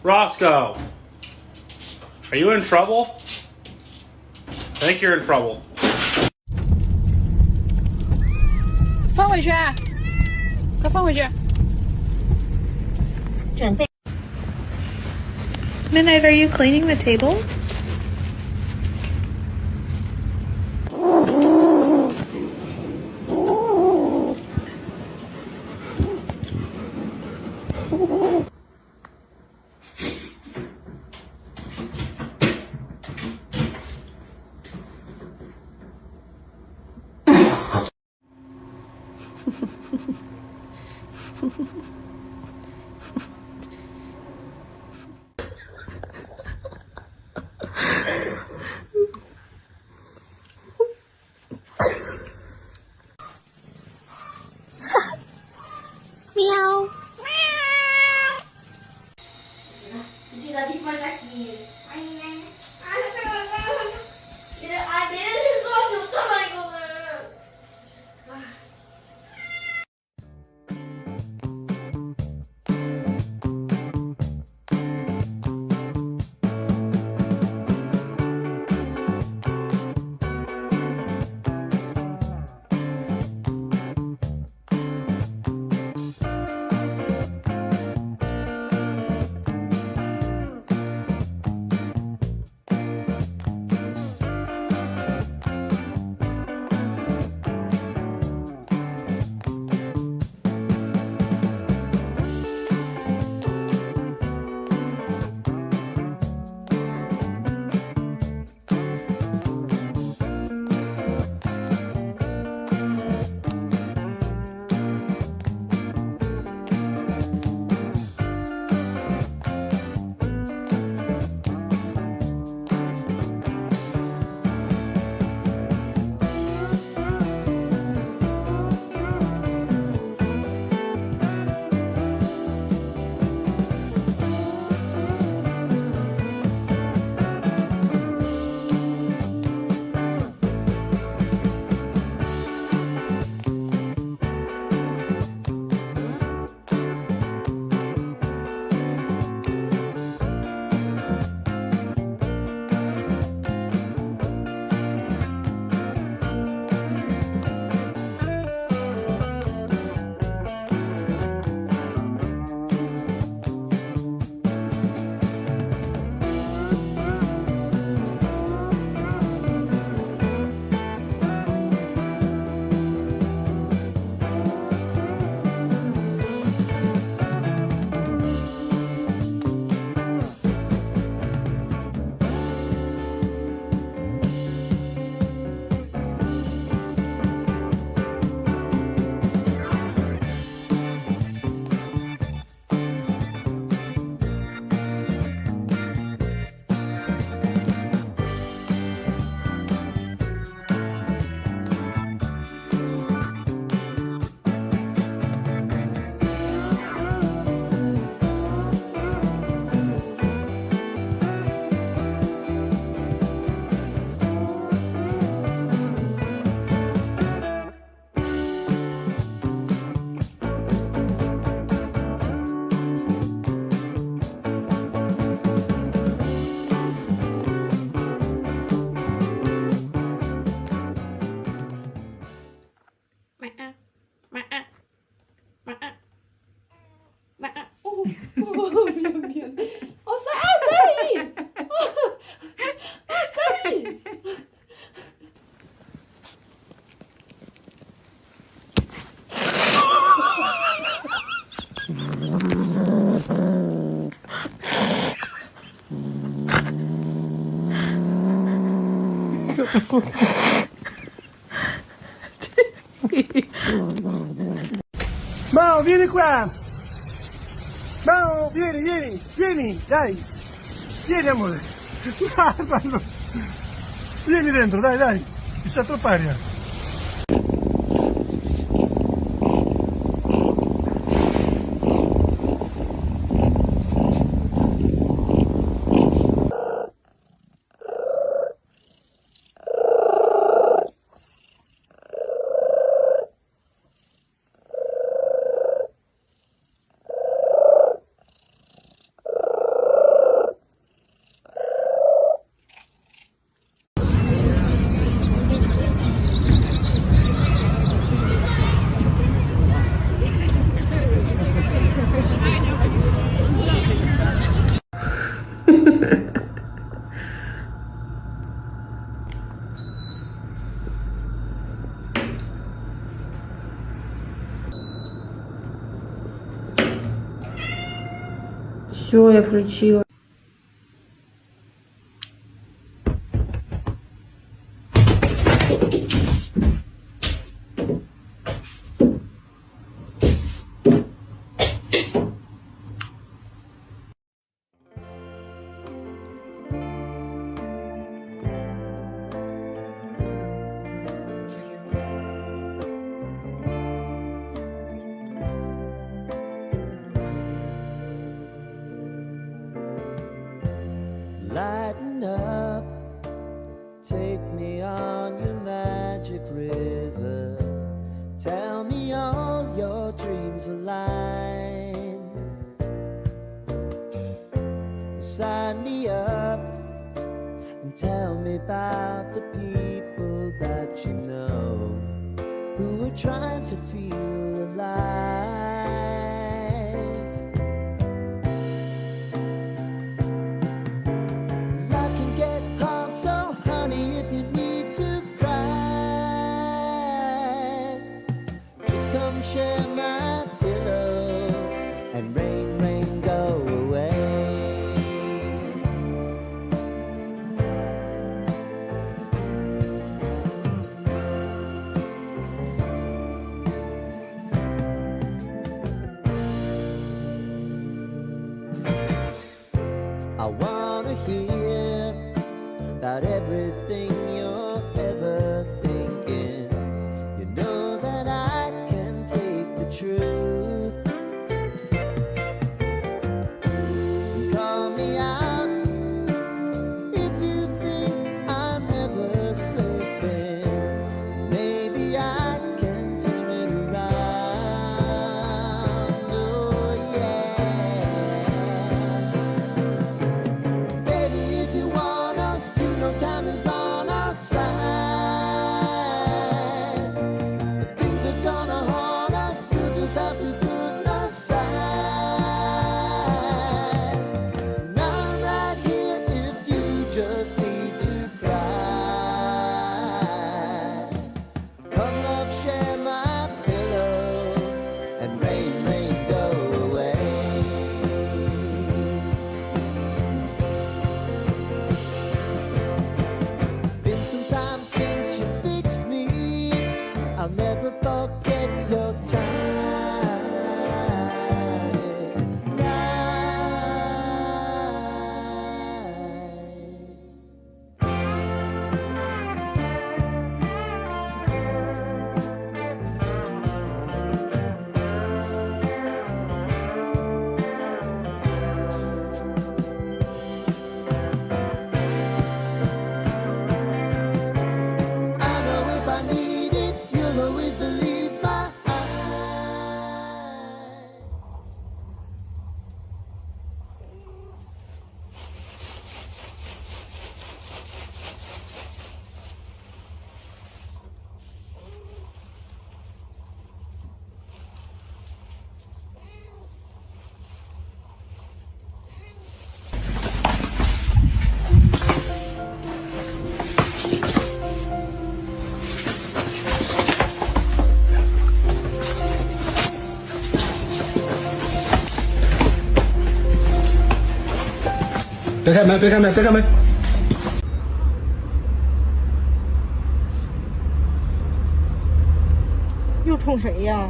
Roscoe, are you in trouble? I think you're in trouble. 放回去啊，快放回去。准备。 Midnight, are you cleaning the table? Meow. Sorry. Sorry. Mao, vieni qua! Mao, vieni, dai! Vieni amore! Guardalo! Vieni dentro, dai! Ci sta troppa aria! Все, я включила. Lighten up, take me on your magic river. Tell me all your dreams align. Sign me up and tell me about the people that you know who are trying to feel alive. So honey, if you need to cry, just come share my pillow and rain, rain, go away. I wanna hear about everything you're ever thinking. You know that I can take the truth. Call me out if you think I'm ever slipping. Maybe I can turn it around. Oh yeah. Baby, if you want us, you know time is on our side. The things are gonna haunt us, we'll just have to put aside. And I'm right here if you just need to cry. Come love, share my pillow and rain, rain, go away. Been some time since you fixed me. I'll never forget your time. I know if I need it, you'll always believe my eyes. Bế khai门，别开门，别开门。又冲谁呀？